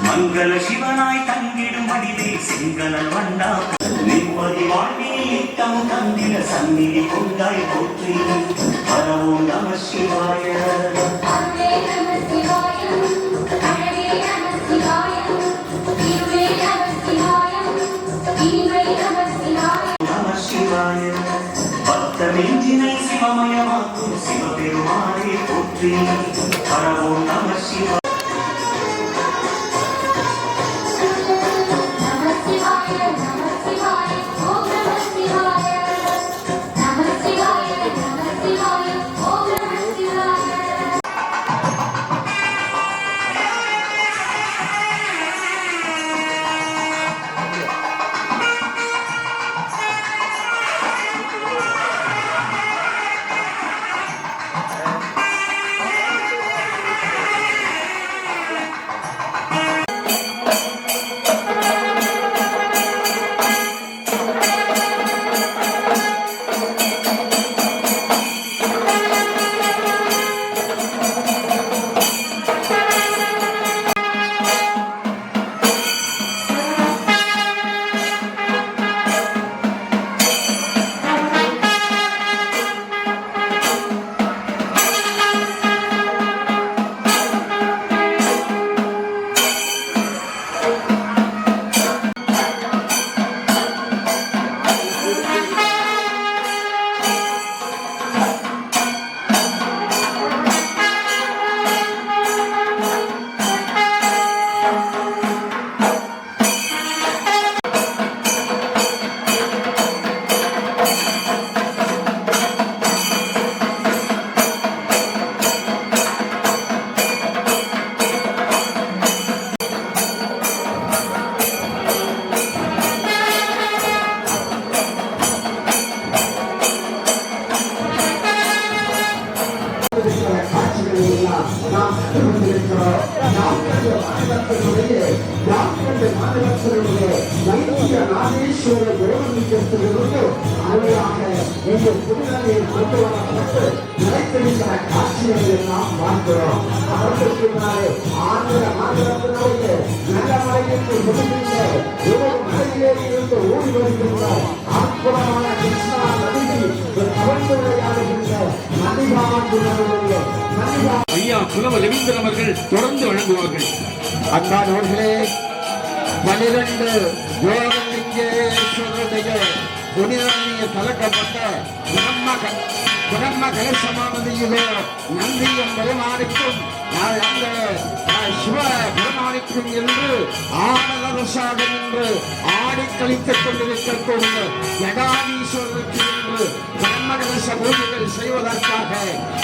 மங்கள சிவனாய் தங்கிடும் மடிவே செங்கலல் வண்டா நிம்மதி வாழ்வில் தம் தந்திர சந்நிதி கொண்டாய் போற்றி பரவோம் நம சிவாய நம சிவாய பக்தனெஞ்சினை சிவமயமாக்கும் சிவபெருமானை போற்றி பரவோம் நம சிவாய காட்சிகளை நாம் பார்க்கிறோம். அதற்கு ஆந்திர மாநிலத்தினுடைய நல்ல மலையிற்கு மலையிலே இருந்து ஓடி வருகின்ற அற்புதமான கிருஷ்ணா நதியில் கவர்ந்து விளையாடுகின்ற நதிகாண்டுடைய ஐயா புலவ ரவீந்திரன் அவர்கள் தொடர்ந்து வழங்குவார்கள். அன்பானவர்களே, 12 யோகலிங்கேஸ்வரருடைய புனிதனிய கலக்கப்பட்ட பிரம்ம கலசமானது இதோ நந்தியும் பெருமானிக்கும் அந்த சிவ பெருமானிக்கும் என்று ஆடலரசாக என்று ஆடி கழித்துக் கொண்டிருக்கக்கூடிய ஜெகாதீஸ்வரருக்கு என்று பிரம்ம கலச பூஜைகள் செய்வதற்காக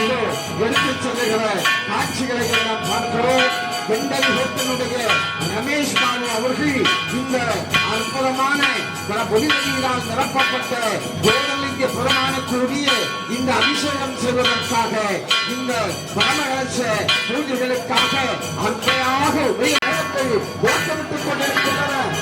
இதோ எடுத்துச் செல்லுகிற காட்சிகளை நாம் பார்க்கிறோம். பெண்டலிகத்தினுடைய ரமேஷ் பாலு அவர்கள் இந்த அற்புதமான புனிதநீரால் நிரப்பப்பட்ட கோடலிங்க பெருமானுக்குரிய இந்த அபிஷேகம் செய்வதற்காக இந்த பரமகலச பூஜைகளுக்காக அற்பையாக உடைய நேரத்தை ஓட்டமிட்டுக் கொண்டிருக்கின்றனர்,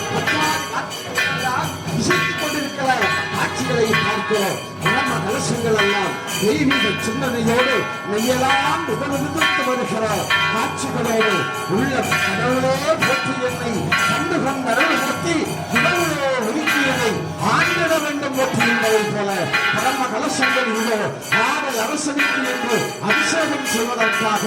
இசைத்துக் கொண்டிருக்கிற காட்சிகளை பார்க்கிறோம். பரம கலசங்கள் எல்லாம் தெய்வீக சிந்தனையோடு நெய்யெல்லாம் உதவித்து வருகிற காட்சிகளோடு உள்ள கடவுளே போற்றி என்னை கண்டு கொண்டருள் நடத்தி கடவுளே ஒதுக்கியதை ஆண்டிட வேண்டும் போற்றி என்பதை போல பரம கலசங்கள் இதோ ஆடல் அரசனுக்கு என்று அபிஷேகம் செய்வதற்காக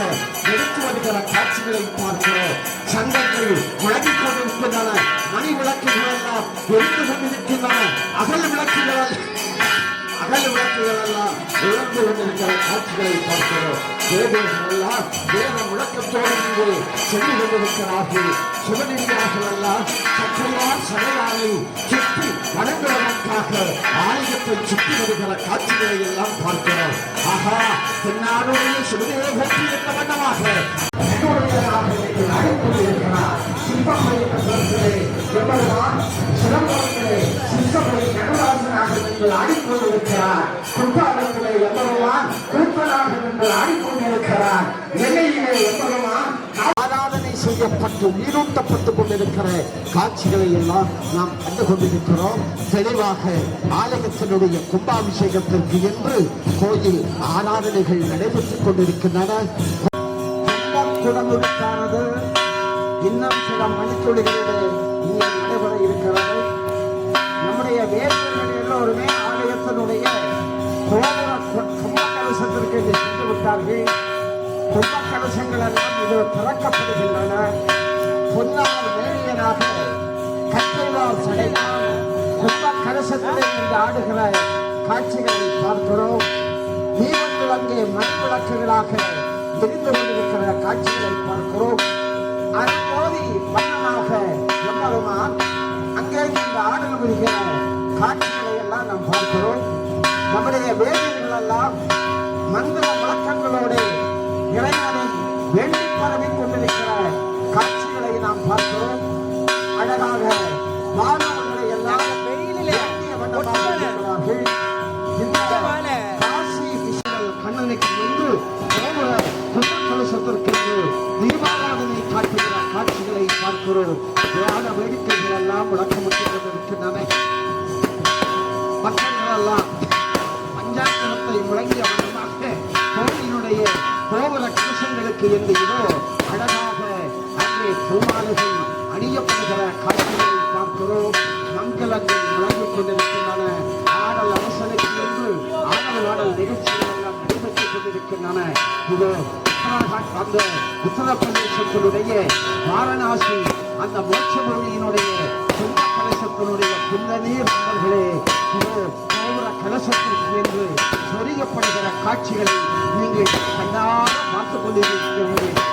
எடுத்து வருகிற காட்சிகளை பார்க்கிறோம். சங்கங்கள் முழங்கிக் கொண்டிருக்கின்றன, மணி விளக்குகள் எல்லாம் எரிந்து கொண்டிருக்கின்றன, அகல் விளக்குகள் எல்லாம் இழந்து கொண்டிருக்கிற காட்சிகளை பார்க்கிறோம். தேவர்கள் எல்லாம் தேவ முழக்கத்தோடு இங்கு சென்று கொண்டிருக்கிறார்கள். சிவனடியார்கள் எல்லாம் சற்றையார் சடையாரை சுற்றி வணங்குவதற்காக ஆலயத்தை சுற்றி வருகிற காட்சிகளை எல்லாம் பார்க்கிறோம். ஆகா, தென்னாடுடைய சிவனையை பற்றி என்ற வண்ணமாக சிற்பங்களை சிறப்பாக நீங்கள் ஆடிக்கொண்டிருக்கிறார். குற்றாலத்திலே எம்பெருமான் கூத்தனாக நின்று ஆடிக்கொண்டிருக்கிறார். எல்லையிலே எம்பெருமான் ஆராதனை செய்யப்பட்டு உயிரூட்டப்பட்டுக் கொண்டிருக்கிற காட்சிகளை எல்லாம் நாம் கண்டு கொண்டிருக்கிறோம். தெளிவாக ஆலயத்தினுடைய கும்பாபிஷேகத்திற்கு என்று கோயில் ஆராதனைகள் நடைபெற்றுக் கொண்டிருக்கின்றன. குடமுழுக்கானது இன்னும் சில மணித்துளிகளிலே இங்கே நடைபெற இருக்கிறது. நம்முடைய வேதர்கள் எல்லோருமே ஆலயத்தினுடைய கும்பகலசத்திற்கு சென்று விட்டார்கள். கும்பகலசங்கள் எல்லாம் இது திறக்கப்படுகின்றன. பொன்னால் வேலியனாக கற்றைவால் சடையால் கும்பகலசத்திலே இருந்து ஆடுகிற காட்சிகளை பார்க்கிறோம். தீபங்கள் அங்கே மண் விளக்குகளாக தெரிந்து கொண்டிருக்கிற காட்சிகளை பார்க்கிறோம். அதுபோதி மன்னனாக எம்பெருமான் அங்கே இந்த ஆடல் வருகிற காட்சிகளை எல்லாம் நாம் பார்க்கிறோம். நம்முடைய வேதியர்கள் எல்லாம் மந்திர முழக்கங்களோடு இறைவனை வேண்டி பரவி கொண்டிருக்கிற காட்சிகளை நாம் பார்க்கிறோம். அழகாக மாணவர்களை எல்லாம் வேண்டிய வண்ணமாக இருக்கிறார்கள். இந்த காசி விஷயங்கள் கண்ணனுக்கு முன்பு கும்பகலசத்திற்கு தீபாராதனை காட்டுகிற காட்சிகளை பார்க்கிறோம். வேத வேடிக்கைகள் எல்லாம் விளக்கமிட்டுக் கொண்டிருக்கின்றன. மக்கள் எல்லாம் பஞ்சாங்கத்தை முழங்கிய வண்ணமாக கோயிலுடைய கோபுர கலசங்களுக்கு என்று இதோ அழகாக அங்கே பூமாலைகள் அணியப்படுகிற காட்சிகளை பார்க்கிறோம். மங்களங்கள் முழங்கிக் கொண்டிருக்கின்றன. ஆடல் அரசனுக்கு என்று ஆடல் நிகழ்ச்சிகள் எல்லாம் நடைபெற்றுக் கொண்டிருக்கின்றன. இதோ அந்த உத்தரப்பிரதேசத்தினுடைய வாரணாசி அந்த மோட்சபூமியினுடைய சொந்த கலசத்தினுடைய புனித நீர் நண்பர்களே, இதோ கோபுர கலசத்திற்கு என்று சொரியப்படுகிற காட்சிகளை நீங்கள் கண்ணாக பார்த்துக் கொண்டிருக்கிறீர்கள்.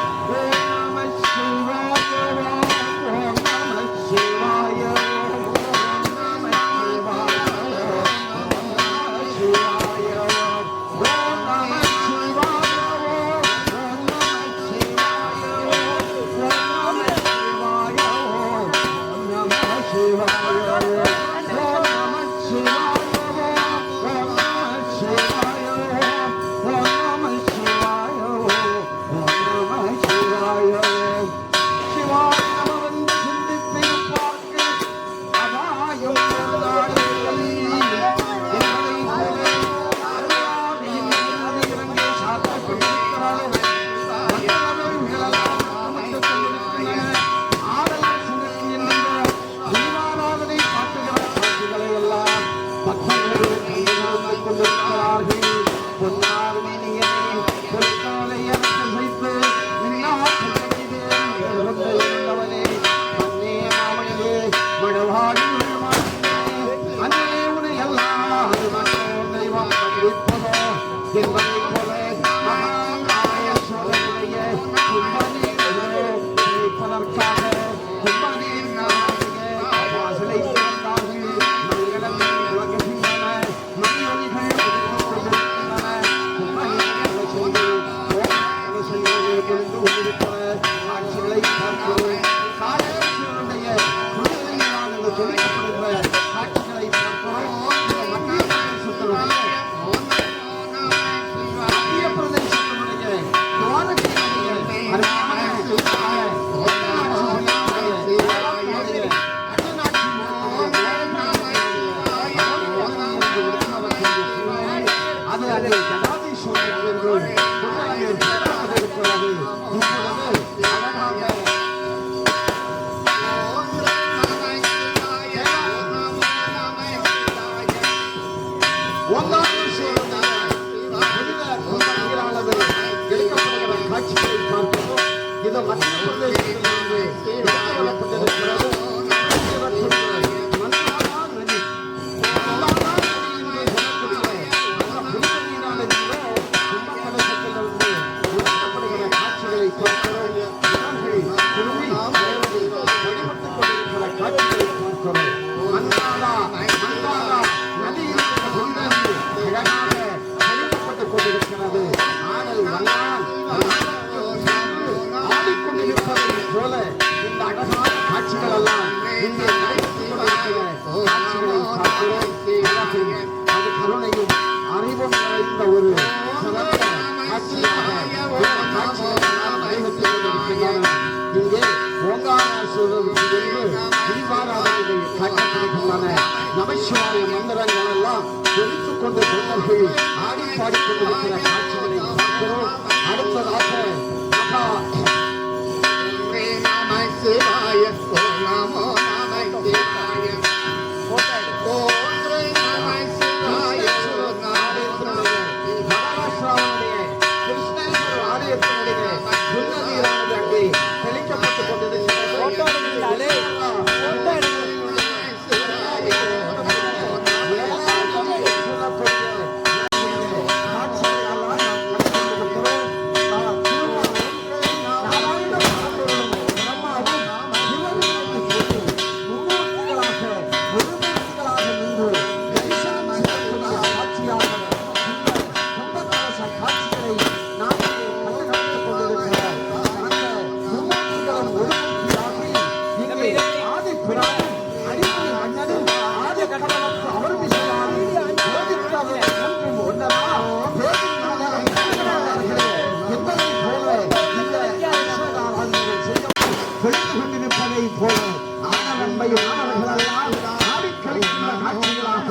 நமசிவாய மந்திரங்கள் எல்லாம் தெரித்துக் கொண்டு தொண்டர்கள் ஆடி பாடிக்கொண்டிருக்கிற காட்சிகளை பார்க்கிறோம். அடுத்ததாக மகா நம சிவாய நமோ நம சிவாய மகாராஷ்டிராவுடைய கிருஷ்ணேஸ்வரர் ஆலயத்தினுடைய புன்னதீரானது அங்கே தெளிக்கப்பட்டுக் கொண்டிருக்கிறது. கொண்டிருப்பதை போல ஆனவன்பையும் ஆனவர்களெல்லாம் ஆடிக்கழிக்கின்ற காட்சிகளாக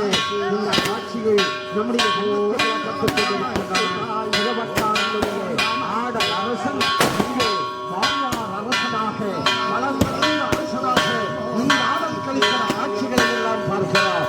இந்த காட்சிகள் நம்முடைய ஆடல் அரசன் இங்கே வாழ்வார் அரசனாக வளர்ந்த அரசனாக இந்த ஆடல் கழிக்கிற காட்சிகளை எல்லாம் பார்க்கிறார்.